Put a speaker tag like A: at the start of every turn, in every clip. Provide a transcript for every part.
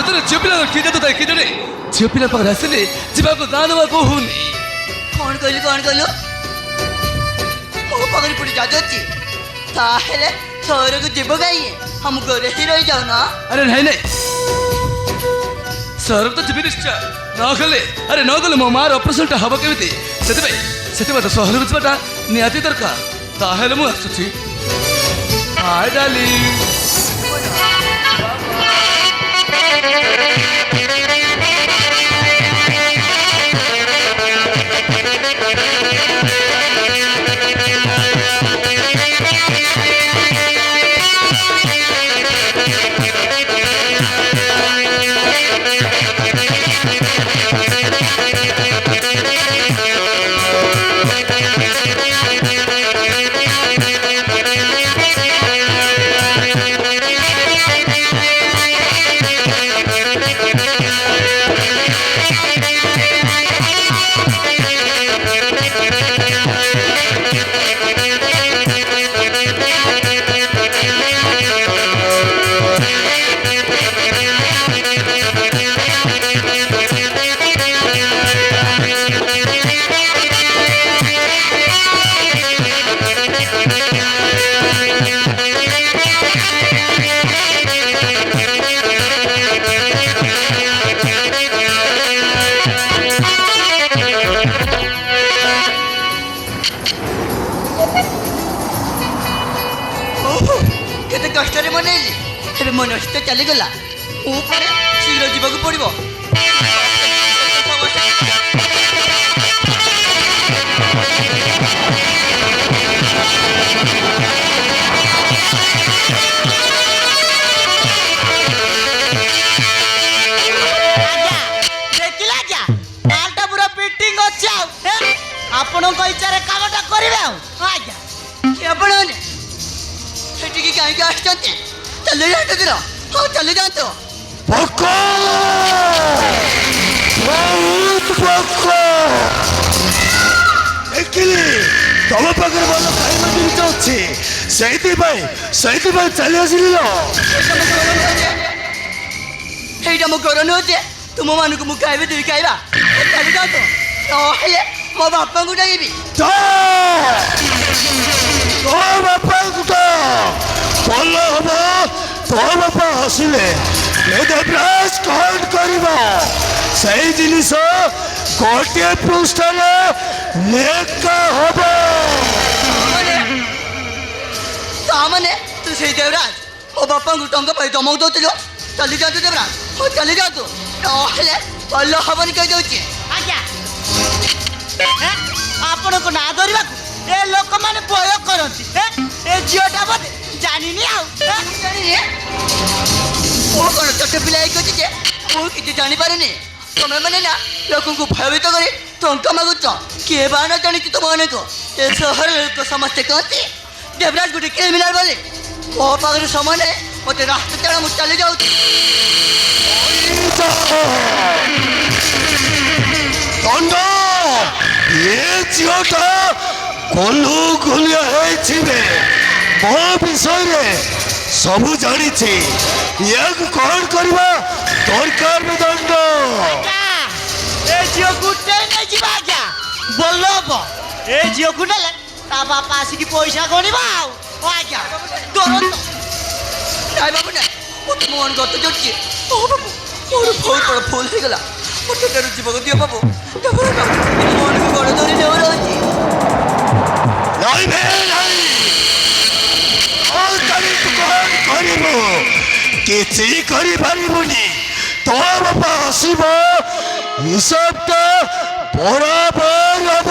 A: ସତରେ ଝିଅ ପିଲା କିଏ ତ ଦେଖି ଜଣେ ଝିଅ ପିଲା ପାଖରେ ଆସିଲେ ଯିବାକୁ ଦାଁ ଦେବା କହୁନି।
B: କ'ଣ କହିଲୁ? ମୋ ପାଖରେ ପୁଣି ଯାଜ ଅଛି ତାହେଲେ ସହରକୁ ଯିବ କାହିଁକି? ଆମ ଘରେ ହିଁ ରହିଯାଉନ।
A: ଆରେ ନାଇଁ ସହରକୁ ତ ଯିବି ନିଶ୍ଚୟ। ନ ଗଲେ ମୋ ମାର ଅପରେସନଟା ହବ କେମିତି? ସେଥିପାଇଁ ତ ସହରକୁ ଯିବାଟା ନିହାତି ଦରକାର। ତାହେଲେ ମୁଁ ଆସୁଛି। ହାय ଡାର୍ଲିଂ।
B: କେତେ କଷ୍ଟରେ ମନେଇଲି, ଏବେ ମନ ତ ଚାଲିଗଲା। ମୁଁ ପରେ ଶୀଘ୍ର ଯିବାକୁ ପଡ଼ିବ।
C: ଆପଣଙ୍କ ଇଚ୍ଛାରେ କାମଟା କରିବେ। ଆଉ ଆଜ୍ଞା
B: ଆପଣମାନେ ସେଠିକି କାହିଁକି ଆସିଛନ୍ତି? ଚାଲି ଯାଆନ୍ତୁ। ହଉ ଚାଲି ଯାଆନ୍ତୁ।
D: ତମ ପାଖରେ ଭଲ ଖାଇବା ଜିନିଷ ଅଛି, ସେଇଥିପାଇଁ ଚାଲି ଆସିଲି।
B: ଏଇଟା ମୋ ଘର ନୁହଁ ଯେ ତୁମମାନଙ୍କୁ ମୁଁ ଖାଇବା ଦେବି। ଚାଲି ଯାଆନ୍ତୁ, ନହେଲେ ମୋ ବାପାଙ୍କୁ ଡାକିବି।
D: ତୋ ବାପାଙ୍କୁ ତ ଭଲ ହବ। ତୋ ବାପା ଆସିଲେ ଦେବରାଜ କଣ କରିବ? ସେଇ ଜିନିଷ ଗୋଟିଏ ପୃଷ୍ଠରେ ଲେଖା ହବ।
B: ତାମାନେ ତୁ ସେଇ ଦେବରାଜ ମୋ ବାପାଙ୍କୁ ଟଙ୍କା ପାଇଁ ଧମକ ଦଉଥିଲୁ? ଚାଲି ଯାଆନ୍ତୁ ଦେବରାଜ, ହଉ ଚାଲି ଯାଆନ୍ତୁ, ନହେଲେ ଭଲ ହବନି କହିଦେଉଛି।
C: ଆଜ୍ଞା ଆପଣଙ୍କ ନାଁ ଧରିବାକୁ ଏ ଲୋକମାନେ ଭୟ କରନ୍ତି। ଏ ଝିଅଟା ବୋଧେ ଜାଣିନି। ଆଉ
B: ମୁଁ କ'ଣ ଛୋଟ ପିଲା ହେଇକି ଅଛି ଯେ ମୁଁ କିଛି ଜାଣିପାରୁନି? ତମେ ମାନେ ନା ଲୋକଙ୍କୁ ଭୟଭୀତ କରି ଟଙ୍କା ମାଗୁଛ। କିଏ ବା ନ ଜାଣିଛି ତୁମମାନଙ୍କୁ? ଏ ସହର ଲୋକ ସମସ୍ତେ କହନ୍ତି ଦେବରାଜ ଗୋଟେ କ୍ରିମିନାଲ ବୋଲି। ମୋ ପାଖରେ ସମୟ ନାହିଁ, ମୋତେ ରାସ୍ତା ଛାଡ଼, ମୁଁ ଚାଲି ଯାଉଛି।
D: ଏ ଝିଅଟା ଗୁଲିଆ ହେଇଥିବେ, ମୋ ବିଷୟରେ ସବୁ ଜାଣିଛି। ୟାକୁ କ'ଣ କରିବା ଦରକାର? ଦଣ୍ଡ
C: ଏ ଝିଅକୁ ନେଇଯିବା। ଆଜ୍ଞା ଭଲ ହବ। ଏ ଝିଅକୁ ନେଲେ ତା ବାପା ଆସିକି ପଇସା ଗଣିବ। ଆଉ ଆଜ୍ଞା ତୁରନ୍ତ
B: ନାଇଁ ବାବୁ ନାଇଁ, ମୁଁ ତୁମ ମାନଙ୍କୁ ଗତ ଯୋଡ଼ିଛି। ବାବୁ ମୋର ବହୁତ ବଡ଼ ଭୁଲ ହେଇଗଲା। ମୋତେ ତେଣୁ ଯିବାକୁ ଦିଅ ବାବୁ। ତୁମମାନଙ୍କୁ ଗଡ଼ ଧରି ନେଉ ରହୁଛି।
D: କିଛି କରିପାରିବୁନି। ତୋ ବାପା ଆସିବ, ହିସାବଟା ବରାବର ହବ।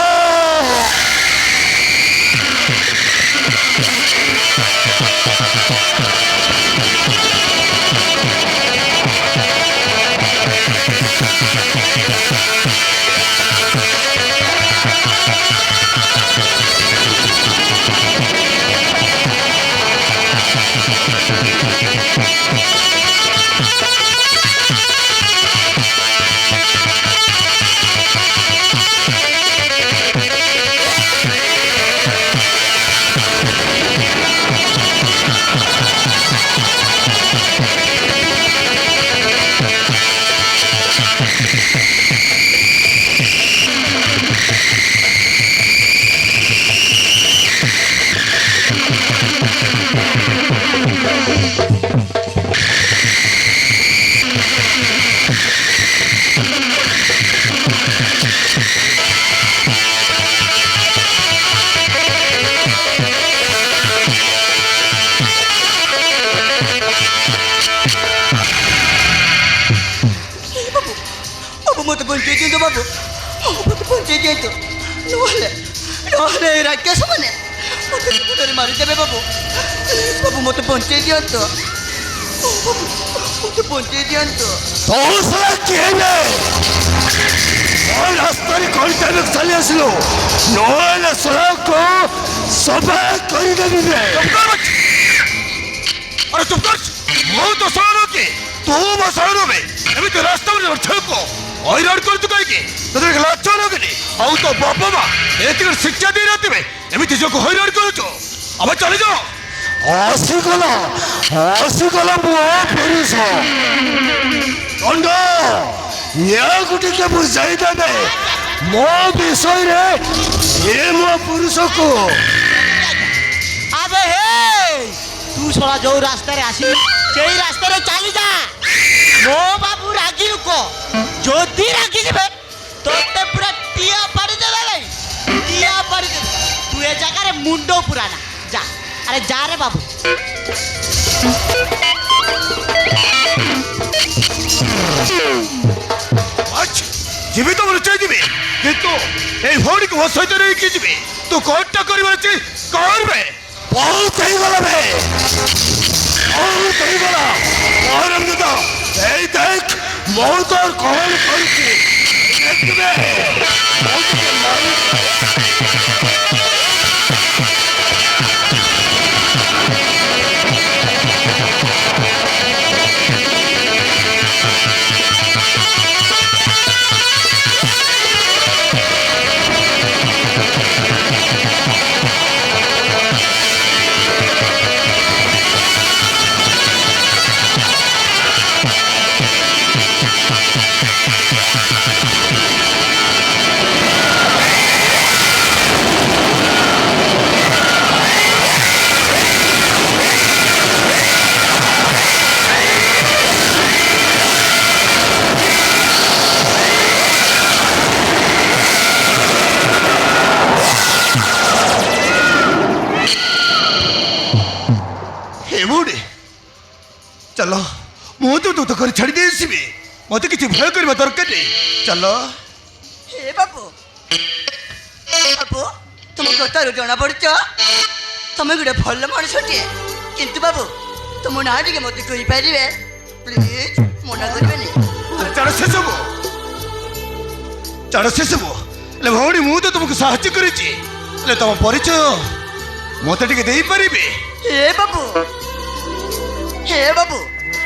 B: ମୋତେ ବଞ୍ଚେଇ ଦିଅନ୍ତୁ ବାବୁ, ମୋତେ ବଞ୍ଚେଇ ଦିଅନ୍ତୁ, ନହେଲେ ନହେଲେ ଏ ରାକ୍ଷସ ମାନେ ମୋତେ ବିପଦରେ ମାରିଦେବେ ବାବୁ। ପ୍ଲିଜ୍ ବାବୁ ମୋତେ ବଞ୍ଚେଇ ଦିଅନ୍ତୁ, ବାବୁ ମୋତେ ବଞ୍ଚେଇ ଦିଅନ୍ତୁ।
D: তো সারা কে রে ওই রাস্তায় কন্টাইনে চালি আসলো নইলে সড়ককে সবাই করে দেবে রে
A: আরে চুপ কর, ମୁଁ ତ ସହର କି ତୁ ମୋ ସହର ବେ ଏମିତି ରାସ୍ତା ଠେକ ହଇରାଣ କରୁଛୁ କାହିଁକି? ତୋତେ ଲାଜ ଲାଗୁନି? ଆଉ ତୋ ବାପା ମା ଏତିକି ଶିକ୍ଷା ଦେଇନଥିବେ ଏମିତି ଯୋଗ ହଇରାଣ କରୁଛୁ? ଆମେ ଚାଲିଯାଅ।
D: আসিগলা মো পুরুষ দণ্ড ইয়াকু টিকে বুঝাই দেবে মো বিষয়ে এ মো পুরুষকু
C: আবে হে তু শোনা যে রাস্তায় আসিবি সেই রাস্তায় চালি যা। মো বাবু রাগি লোক, যদি রাগি যাবে তোতে পুরা টিয়া পাড়ি দেবে ভাই, টিয়া পাড়ি দেবে। তুই এ জায়গায় মুন্ড পুরানা যা, আরে যা রে বাবু।
A: আচ্ছা ଯିବି ତ ଲୁଚାଇ ଯିବି, କିନ୍ତୁ এই ଭଉଣୀକୁ ମୋ ସହିତ ନେଇକି ଯିବି। ତୁ କଣଟା କରିବାର ଅଛି କରବେ।
D: বহুত হইগলা বে বহুত হইগলা মরমদ এই দেখ মো তোর কহন করছি দেখবে মৌকে মারি
A: ଚାଲ ମୁଁ ତ ଦୁଃଖ କରି ଛାଡ଼ି ଦେଇଯିବି, ମୋତେ କିଛି ଭୟ କରିବା ଦରକାର ନାହିଁ। ଚାଲ।
B: ହେ ବାବୁ, ବାବୁ ତୁମ କଥାରୁ ଜଣାପଡ଼ୁଛ ତମେ ଗୋଟେ ଭଲ ମଣିଷଟିଏ, କିନ୍ତୁ ବାବୁ ତୁମ ନାଁ ଟିକେ ମୋତେ କହିପାରିବେ ପ୍ଲିଜ୍? ମନା କରିବେନି।
A: ଛାଡ଼ ସେସବୁ, ଛାଡ଼ ସେସବୁ। ହେଲେ ଭଉଣୀ ମୁଁ ତ ତୁମକୁ ସାହାଯ୍ୟ କରିଛି, ହେଲେ ତମ ପରିଚୟ ମୋତେ ଟିକେ ଦେଇପାରିବେ?
B: ହେ ବାବୁ, ହେ ବାବୁ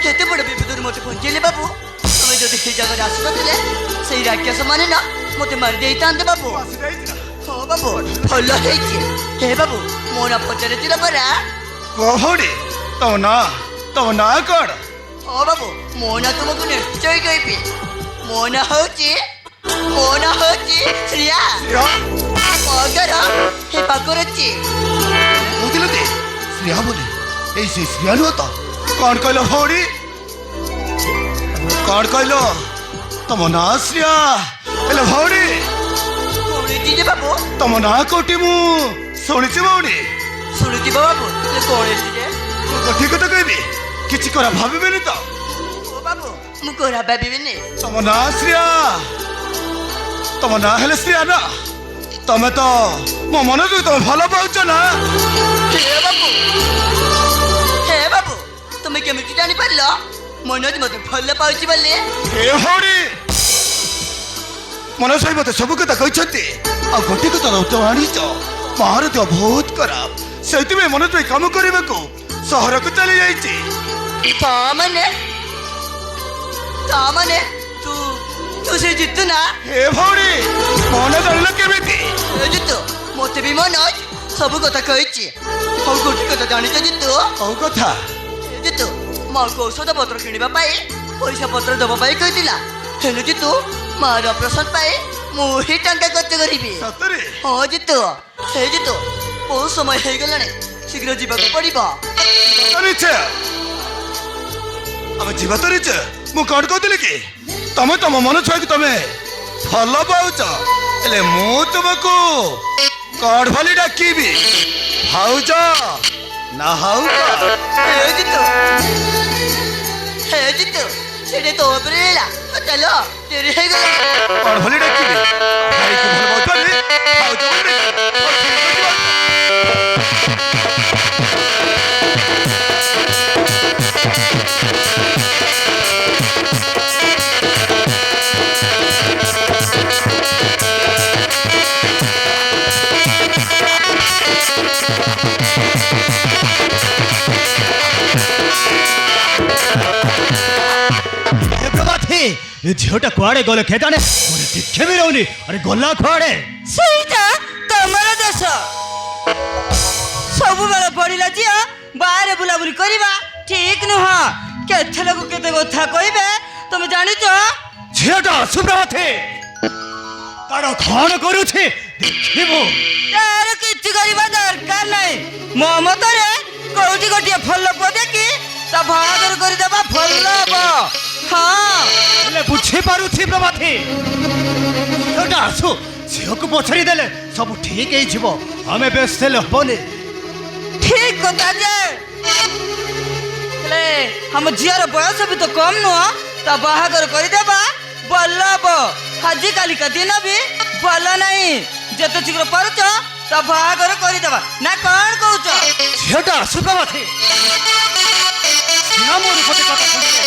B: କେତେ ବଡ଼ ବିପଦରୁ ମୋତେ ପହଞ୍ଚେଇଲେ ବାବୁ। ତମେ ଯଦି ସେଇ ଜାଗାରେ ଆସିନଥିଲେ ସେଇ ରାକ୍ଷସ ମାନେ ନା ମୋତେ ମାରି ଦେଇଥାନ୍ତେ ବାବୁ। ହଁ ବାବୁ ଭଲ ହେଇଛି। ହେ ବାବୁ ମୋ ନାଁ ପଚାରିଥିଲା ପରା।
A: ଭଉଣୀ ତମ ନାଁ କଣ?
B: ହଁ ବାବୁ ମୋ ନାଁ ତୁମକୁ ନିଶ୍ଚୟ କହିବି। ମୋ ନାଁ ହଉଛି ଶ୍ରିୟା। ମୋ ଘର ଏ ପାଖରେ ଅଛି।
A: ବୁଝିଲ କି ଶ୍ରିୟା ବୋଲି? ଏଇ ସେ ଶ୍ରିୟା ନୁହ ତ? କଣ କହିଲ ଭଉଣୀ? କଣ କହିଲ? ତମ ନାଁ ଶ୍ରିୟା? ହେଲେ ଭଉଣୀ
B: ଶୁଣିଛି ଯେ ବାବୁ।
A: ତମ ନାଁ କୋଉଠି ମୁଁ ଶୁଣିଛି ଭଉଣୀ।
B: ଶୁଣିଥିବ ବାବୁ, ହେଲେ କଣ ହେଇଛି ଯେ?
A: ମୁଁ ଠିକ କଥା କହିବି, କିଛି କରା ଭାବିବେନି ତ?
B: ଓ ବାବୁ ମୁଁ କୋରା ଭାବିବିନି।
A: ତମ ନାଁ ଶ୍ରିୟା, ତମ ନାଁ ହେଲେ ଶ୍ରିୟା ନା? ତମେ ତ ମୋ ମନରୁ ତମେ ଭଲ ପାଉଛ ନା?
B: ହେ ବାବୁ ତମେ କେମିତି ଜାଣିପାରିଲ ମନୋଜ ମୋତେ ଭଲ ପାଉଛି ବୋଲି?
A: ହେ ଭଉଣୀ, ମନୋଜ ଭାଇ ମୋତେ ସବୁ କଥା କହିଛନ୍ତି, ଆଉ ଗୋଟିଏ କଥା ତମେ ଆଣିଛ, ମାର ଦେହ ବହୁତ ଖରାପ, ସେଇଥିପାଇଁ ମନୋଜ ଭାଇ କାମ କରିବାକୁ ସହରକୁ ଚାଲି ଯାଇଛି।
B: ତାମାନେ ତୁ ସେ ଜିତୁ ନା?
A: ହେ ଭଉଣୀ ମନ ଜାଣିଲ କେମିତି?
B: ଜିତୁ ମୋତେ ବି ମନୋଜ ସବୁ କଥା କହିଛି। ହଉ ଗୋଟେ କଥା ଜାଣିଛ ଜିତୁ?
A: ହଉ କଥା।
B: ଜିତୁ ମାଆକୁ ଔଷଧ ପତ୍ର କିଣିବା ପାଇଁ ପଇସା ପତ୍ର ଦେବା ପାଇଁ କହିଥିଲା, ହେଲେ ଜିତୁ ମାଆର ଅପରେସନ ପାଇଁ ମୁଁ ହିଁ ଟଙ୍କା ଖର୍ଚ୍ଚ କରିବି।
A: ସତରେ?
B: ହଁ ଜିତୁ। ହେ ଜିତୁ ବହୁତ ସମୟ ହେଇଗଲାଣି, ଶୀଘ୍ର ଯିବାକୁ ପଡ଼ିବ।
A: ଆମେ ଯିବା ତ ନିଚେ। ମୁଁ କଣ କହୁଥିଲି କି ତମେ ତମ ମନ ଛୁଆକୁ ତମେ ଭଲ ପାଉଛ, ହେଲେ ମୁଁ ତୁମକୁ କଣ ବୋଲି ଡାକିବି? ଭାଉଜ ନା ହାଉଜ?
B: ହେ ଜିତୁ ସେଠି ତୋ ଉପରେ ହେଲା। ଚାଲ ଡେରି ହେଇଗଲା।
A: କଣ ଭଳି ଡାକିବି ଭାଇକୁ ଭଲ ପାଉଛନ୍ତି ଭାଉଜ ବୋଲି ଡାକିବି। ହଉ, ଠିକ ଅଛି ଭାଉଜ।
E: ଏ ପ୍ରଭାତୀ ଏ ଝିଅଟା କୁଆଡ଼େ ଗଲେ କେଜାଣେ ମୋର ଟିକେ ବି ରହୁନି। ଆରେ ଗଲା କୁଆଡ଼େ?
B: ସେଇଟା ତମର ଦୋଷ। ସବୁବେଳେ ପଡ଼ିଲା ଝିଅ ବାହାରେ ବୁଲାବୁଲି କରିବା ଠିକ ନୁହଁ। କେତେ ଲୋକ କେତେ କଥା କହିବେ ତମେ ଜାଣିଛ?
E: ଝିଅଟା ସୁପ୍ରଭାତୀ ତାର କଣ କରୁଛି ଦେଖିବୁ।
B: ତାର କିଛି କରିବା ଦରକାର ନାହିଁ। ମୋ ମତରେ କୋଉଠି ଗୋଟିଏ ଭଲ ପୁଅ ଦେଖି ତା ବାହାଘର କରିଦେବା ଭଲ ହବ। ହଁ,
E: ହେଲେ ବୁଝିପାରୁଛି ପ୍ରଭାତୀ ଝିଅଟା ଆସୁ ଝିଅକୁ ପଛାରି ଦେଲେ ସବୁ ଠିକ ହେଇଯିବ। ଆମେ ବ୍ୟସ୍ତ ହେଲେ ହବନି।
B: ଠିକ କଥା ଯେ ହେଲେ ଆମ ଝିଅର ବୟସ ବି ତ କମ ନୁହଁ। ତା ବାହାଘର କରିଦେବା ଭଲ ହବ। ଆଜିକାଲିକା ଦିନ ବି ଭଲ ନାହିଁ। ଯେତେ ଶୀଘ୍ର ପାରୁଛ ତା ବାହାଘର କରିଦେବା ନା କଣ କହୁଛ?
E: ଝିଅଟା ଆସୁ ପ୍ରଭାତୀ ନା ମୋର ଗୋଟେ କଥା ଶୁଣିଲେ।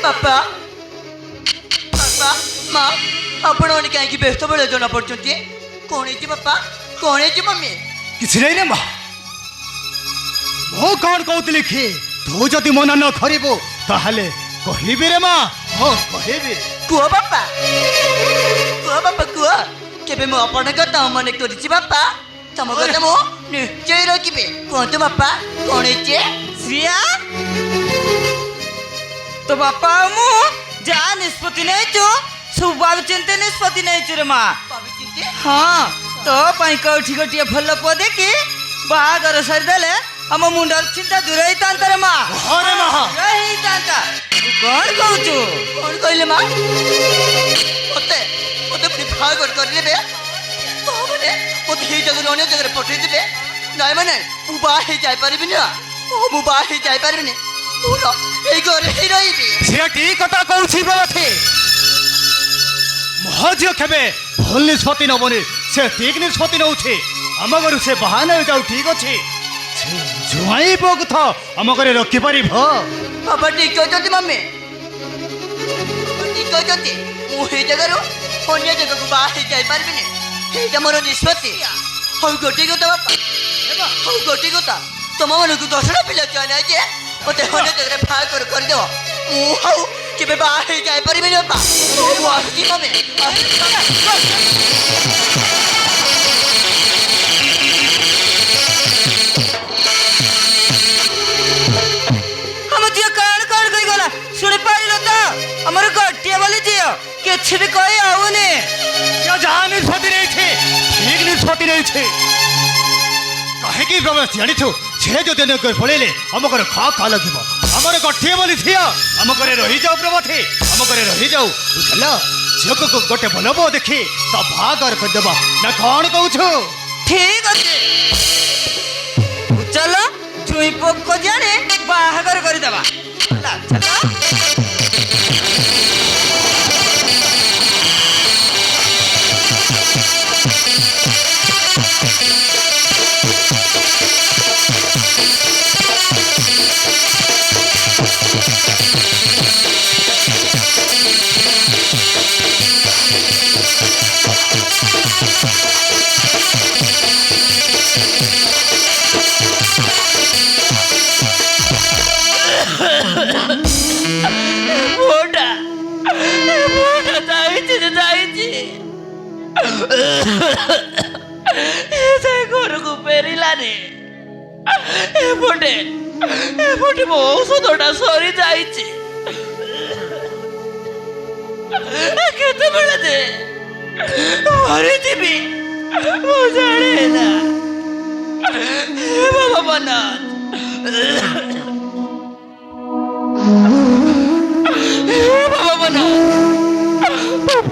B: ବାପା ବାପା ମା ଆପଣମାନେ କାହିଁକି ବ୍ୟସ୍ତ ବେଳେ ଜଣା ପଡୁଛନ୍ତି? କଣ ହେଇଛି ବାପା? କଣ ହେଇଛି ମମି?
E: କିଛି ନାହିଁ ରେ ମା। ମୁଁ କଣ କହୁଥିଲି କି ତୁ ଯଦି ମନା ନ କରିବୁ ତାହେଲେ କହିବି ରେ ମା। ହଁ କହିବି।
B: କୁହ ବାପା, କୁହ ବାପା କୁହ। କେବେ ମୁଁ ଆପଣଙ୍କ କଥା ମନେ କରିଛି ବାପା? ତମ କଥା ମୁଁ ନିଶ୍ଚୟ ରଖିବି। କୁହନ୍ତୁ ବାପା କଣ ହେଇଛି? ଶ୍ରିୟା ତ ବାପା ଆଉ ମୁଁ ଯାହା ନିଷ୍ପତ୍ତି ନେଇଛୁ ସବୁ ଭାବି ଚିନ୍ତେ ନିଷ୍ପତ୍ତି ନେଇଛୁ ରେ ମା। ହଁ, ତୋ ପାଇଁ କୋଉଠି ଗୋଟିଏ ଭଲ ପୁଅ ଦେଖି ବାହାଘର ସରିଦେଲେ ଆମ ମୁଣ୍ଡର ଚିନ୍ତା ଦୂର ହେଇଥାନ୍ତା ରେ ମା।
E: ହରେ ମା।
B: ଦୂର ହେଇଥାନ୍ତା। ତୁ କଣ କହୁଛୁ? କଣ କହିଲେ ମା? ମତେ ମତେ ପୁଣି ବାହାଘର କରିଦେବେ? ମାନେ ମତେ ଏଇ ଜାଗାରୁ ଅନ୍ୟ ଜାଗାରେ ପଠେଇଦେବେ? ନାଇଁ ମାନେ ମୁଁ ବାହା ହେଇ ଯାଇପାରିବିନି ନା। ମୁଁ ବାହା ହେଇ ଯାଇପାରିବିନି। ମୁଁ ଏଇ ଘରେ ହିଁ ରହିବି।
E: ସେ ଠିକ କଥା କହୁଛି ପ୍ରଭାତୀ। ମୋ ଝିଅ କେବେ ଭୁଲ ନିଷ୍ପତ୍ତି ନବନି। ସେ ଠିକ ନିଷ୍ପତ୍ତି ନଉଛି। ଆମ ଘରୁ ସେ ବାହାନ ଯାଉ ଠିକ ଅଛି। ସେ ଜୁଆଇଁ ପୁଅକୁ ଥ ଆମ ଘରେ ରଖିପାରିବ।
B: ବାବା ଠିକ କହିଛନ୍ତି ମମି। ଠିକ କହିଛନ୍ତି। ମୁଁ ଏଇ ଜାଗାରୁ ଅନ୍ୟ ଜାଗାକୁ ବାହା ହେଇ ଯାଇପାରିବିନି। ଏଇଟା ମୋର ନିଷ୍ପତ୍ତି। ହଉ ଗୋଟିଏ କଥା ବାପା, ହଉ ଗୋଟିଏ କଥା। ତମମାନଙ୍କୁ 10ଟା ପିଲା ଛୁଆ ନାହିଁ ଯେ ମତେ ଅନ୍ୟ ଜାଗାରେ ବାହାଘର କରିଦେବ। ମୁଁ ଆଉ କେବେ ବାହା ହେଇ ଯାଇପାରିବିନି ବାପା। ମୁଁ ଆସୁଛି ମମି। ଆମ ଝିଅ କଣ କଣ କହିଗଲା ଶୁଣିପାରିଲ ତ? ଆମର ଗୋଟିଏ ବୋଲି ଝିଅ କିଛି ବି କହି ହଉନି।
E: ସେ ଯାହା ନିଷ୍ପତ୍ତି ନେଇଛି ଠିକ ନିଷ୍ପତ୍ତି ନେଇଛି। କାହିଁକି ପ୍ରଭାତୀ ଜାଣିଛୁ ସେ ଯଦି ଅନ୍ୟ ଘରେ ପଳେଇଲେ ଆମ ଘରେ ଖା ଖା ଲାଗିବ। ଆମର ଗୋଟିଏ ବୋଲି ଝିଅ ଆମ ଘରେ ରହିଯାଉ ପ୍ରଭାତୀ। ଆମ ଘରେ ରହିଯାଉ ବୁଝିଲ। ଝିଅକୁ ଗୋଟେ ଭଲ ପୁଅ ଦେଖି ତା ବାହାଘର କରିଦେବା ନା କଣ କହୁଛୁ?
B: ଠିକ ଅଛି ଚାଲ ଛୁଇଁ ପୋକ ଜାଣେ ବାହାଘର କରିଦେବା। ଘରକୁ ଫେରିଲାନି। ଏପଟେ ମୋ ଔଷଧଟା ସରି ଯାଇଛି। କେତେବେଳେ ଯେ ମରିଯିବି ମୁଁ ଜାଣେ ନା। ଭଗବାନ ଭଗବାନ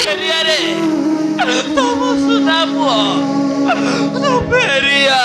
B: ଫେରିଆରେ ତମ ସୁନା ପୁଅ
A: ଫେରିଆ